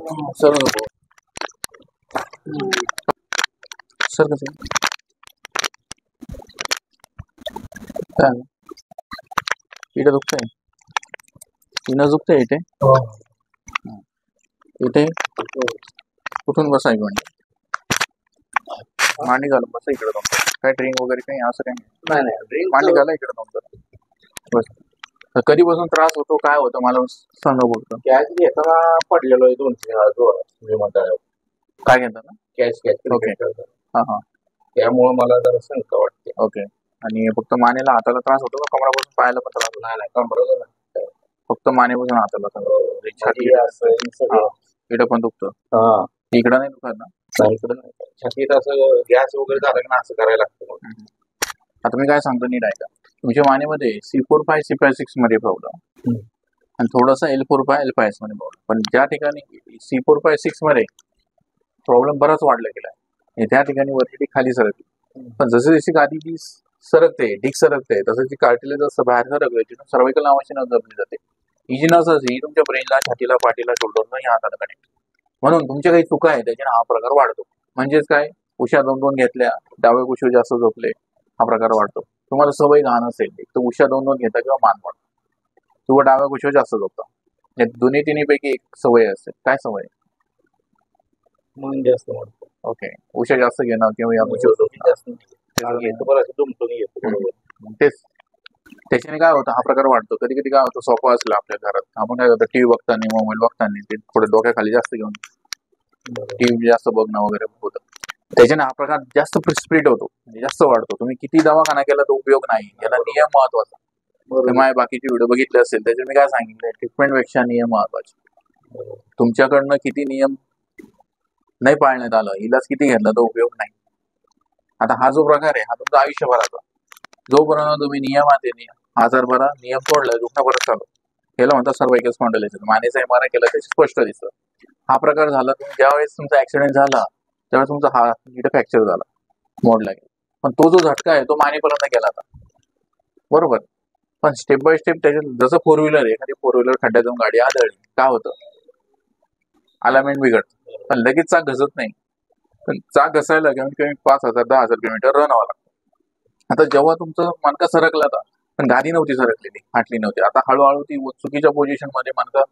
Sir नको sir कसं काय इथे दुखतंय इथं दुखतंय इथे इथे कुठून बसाय म्हणजे मांडी घालून बसा इकडे तुमचं काय ड्रिंक वगैरे काही असं काही नाही मांडी घाला इकडे तुमचं बस तर कधीपासून त्रास होतो काय होतं मला सांगा बोलतो कॅच घेताना पडलेलो आहे 2-3 वेळा जोरात तुम्ही म्हणताय काय घेता ना कॅच ओके हां हां त्यामुळे मला जरा शंका वाटते. ओके आणि फक्त मानेला हाताला त्रास होतो का कमरापासून पायाला पण त्रास होतो नाही कमरेला नाही. फक्त मानेपासून हाताला त्रास छाती असं सगळं इकडं पण दुखतं हा इकडं नाही दुखत ना नाही इकडं नाही. छातीत असं गॅस वगैरे झालं की असं करायला लागतं. आता मी काय सांगतो नीट ऐका तुमच्या मानेमध्ये C4-5 C5-6 मध्ये प्रॉब्लेम आणि थोडासा L4-5 L5S मध्ये प्रॉब्लेम पण ज्या ठिकाणी C4-5-6 मध्ये प्रॉब्लेम बराच वाढला गेला त्या ठिकाणी वरती खाली सरकली पण जसे जशी गादी ती सरकते ढीक सरकते तसं ती कार्टिलेज असं बाहेर सरकते तिथून सर्वाइकल नावाची नस जपली जाते ही जी नस असते ही तुमच्या ब्रेनला छातीला पाठीला शोल्डरला या हाताला कनेक्ट म्हणून तुमच्या काही चुका आहे त्याच्याने हा प्रकार वाढतो म्हणजेच काय उशा 2-2 घेतल्या डावे कुशीवर जास्त झोपले हा प्रकार वाढतो तुम्हाला सवय घाण असेल तर उशा 2-2 घेता किंवा मान वाढतो किंवा डाव्या कुशीवर जास्त झोपता दोन्ही तिन्हीपैकी एक सवय असते काय सवय मन जास्त वाटतं. ओके उशा जास्त घेणं किंवा या कुशीवर झोपणं जास्त येतो बरं असं दुमटून येतो. तेच त्याच्याने काय होतं हा प्रकार वाढतो कधी कधी काय होतं सोपं असलं आपल्या घरात आपण काय करतो टीव्ही बघताना मोबाईल बघताना ते थोडे डोक्याखाली जास्त घेऊन टीव्ही जास्त बघणं वगैरे होतं त्याच्याने हा प्रकार जास्त स्प्रिट होतो म्हणजे जास्त वाढतो तुम्ही किती दवाखाना केला तर उपयोग नाही याला नियम महत्वाचा माझे बाकीचे व्हिडिओ बघितले असेल त्याच्यात मी काय सांगितलंय ट्रीटमेंट पेक्षा नियम महत्वाचे तुमच्याकडनं किती नियम नाही पाळण्यात आलं इलाज किती घेतला तर उपयोग नाही आता हा जो प्रकार आहे हा तुमचा आयुष्यभराचा जोपर्यंत तुम्ही नियमात आजार भरा नियम तोडलाय दुखणं परत चालू याला म्हणतात सर्वाइकल स्पॉन्डिलायसिस मानेचा MRI केला ते स्पष्ट दिसतं हा प्रकार झाला तुम्ही ज्यावेळेस तुमचा ऍक्सिडेंट झाला त्यावेळेस तुमचा हा इथं फ्रॅक्चर झाला मोडला गेला पण तो जो झटका आहे तो मानेपर्यंत गेला आता बरोबर पण स्टेप बाय स्टेप त्याच्यात जसं 4 व्हीलर आहे एखादी 4 व्हीलर खड्ड्यात जाऊन गाडी आदळली काय होतं अलाइनमेंट बिघडतं पण लगेच चाक घसत नाही पण चाक घसायला कमीत कमी 5,000-10,000 किलोमीटर रन व्हावं लागतं आता जेव्हा तुमचं मणका सरकला होता पण गादी नव्हती सरकलेली फाटली नव्हती आता हळूहळू ती चुकीच्या पोझिशन मध्ये मणका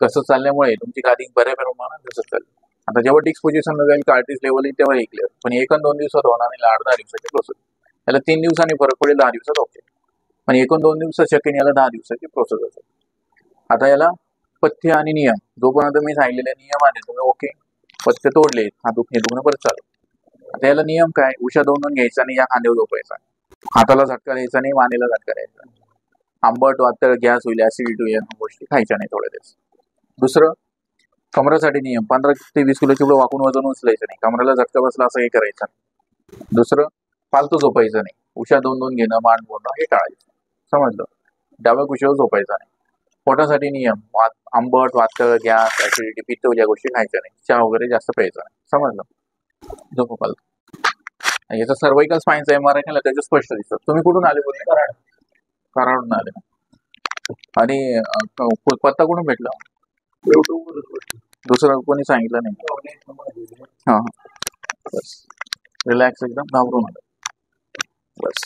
कसं चालल्यामुळे तुमची गादी बऱ्या प्रमाणात घसत चालली आता जेव्हा डिस्क पोझिशनला जाईल कार्टिस लेवल येईल तेव्हा क्लिअर पण 1-2 दिवसात होणार नाही 8-10 दिवसाची प्रोसेस याला 3 दिवसांनी फरक पडेल 10 दिवसात ओके पण 1-2 दिवसात शक्य याला 10 दिवसाची प्रोसेस असेल आता याला पथ्य आणि नियम जोपर्यंत मी सांगितलेले नियम आले तुम्ही ओके पथ्य तोडले हा दुखणं परत चालू आता याला नियम काय उशा 2-2 घ्यायचा आणि या खांद्यावर झोपायचा हाताला झटका द्यायचा नाही मानेला झटका द्यायचा आंबट वातळ गॅस होईल ऍसिडिटी होईल या गोष्टी खायच्या नाही थोड्या दिवस दुसरं कमरासाठी नियम 15 ते 20 किलोची वाकून वजन उचलायचं नाही कमराला झटका बसला असं हे करायचं नाही दुसरं फालतू झोपायचं नाही उशा 2-2 घेणं मान बोलणं हे टाळायचं समजलं डाव्या कुशीवर झोपायचं नाही पोटासाठी नियम आंबट वातळ गॅस ऍसिडिटी पित्त या गोष्टी खायच्या नाही चहा वगैरे जास्त प्यायचा नाही समजलं झोप फालतू याचा सर्वाइकल स्पाईनचा MRI केला त्याचे स्पष्ट दिसतं तुम्ही कुठून आले बोलले कराडून आले आणि पत्ता कुठून भेटला दुसरं कोणी सांगितलं नाही हा बस रिलॅक्स एकदम घाबरून आलं बस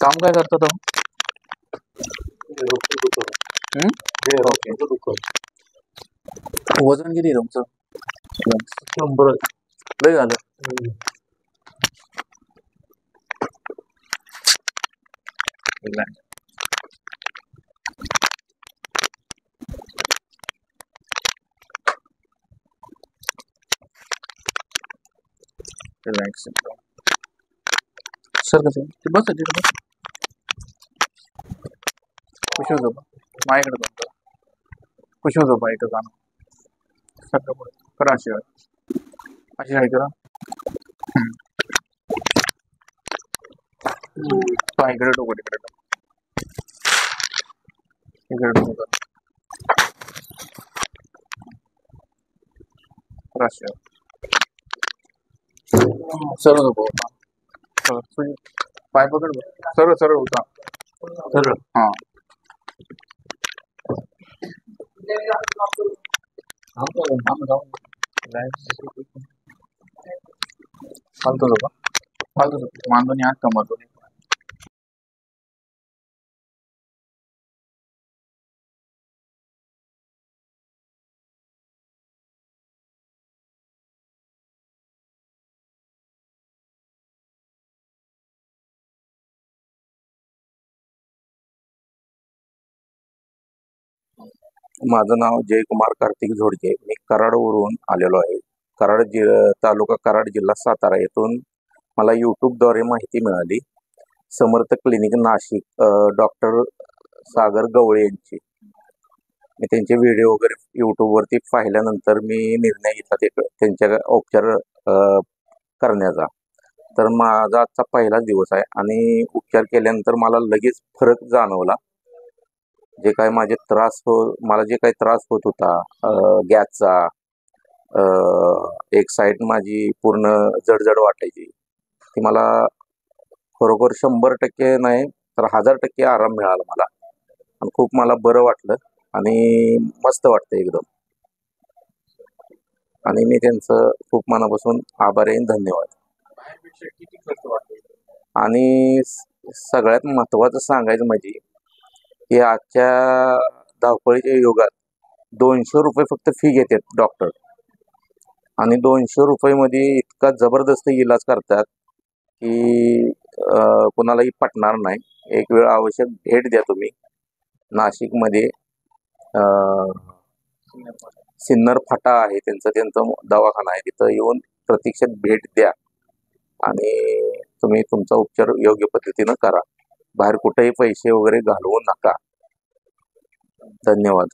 काम काय करता तो वजन किती तुमचं 100 लय झालं रिलॅक्स सर कसं बस कुशीवर झोपा माझ्याकडे बघतो कुशीवर झोपा इथं जाणं सगळं करा अशी काय करा इकडे डोकं तिकडे इकडे डोकं करा अशी सरळ झोपा पाय पकड सरळ सरळ होता सरळ हा फालतू लोक फालतू मानधनी आत कमवतो. माझं नाव जयकुमार कार्तिक झोडके. मी कराडवरून आलेलो आहे. तालुका कराड, जिल्हा सातारा येथून मला यूट्यूबद्वारे माहिती मिळाली. समर्थ क्लिनिक नाशिक, डॉक्टर सागर गवळे यांची. मी त्यांचे व्हिडिओ वगैरे यूट्यूबवरती पाहिल्यानंतर मी निर्णय घेतला त्यांच्या उपचार करण्याचा. तर माझा आजचा पहिलाच दिवस आहे आणि उपचार केल्यानंतर मला लगेच फरक जाणवला. जे काय मला जे काही त्रास होत होता गॅसचा, एक साईड माझी पूर्ण जडजड वाटायची, ती मला खरोखर 100% नाही तर 1000% आराम मिळाला मला. आणि खूप मला बरं वाटलं आणि मस्त वाटतं एकदम. आणि मी त्यांचं खूप मनापासून आभारी आहे. धन्यवाद. किती खर्च वाटतो? आणि सगळ्यात महत्त्वाचं सांगायचं म्हणजे की आजच्या धावपळीच्या युगात 200 रुपये फक्त फी घेतात डॉक्टर. आणि 200 रुपयेमध्ये इतका जबरदस्त इलाज करतात की कोणालाही पटणार नाही. एक वेळ आवश्यक भेट द्या तुम्ही. नाशिकमध्ये सिन्नर फाटा आहे त्यांचा दवाखाना आहे. तिथं येऊन प्रत्यक्षात भेट द्या आणि तुम्ही तुमचा उपचार योग्य पद्धतीनं करा. बाहेर कुठेही पैसे वगैरे घालवू नका. धन्यवाद.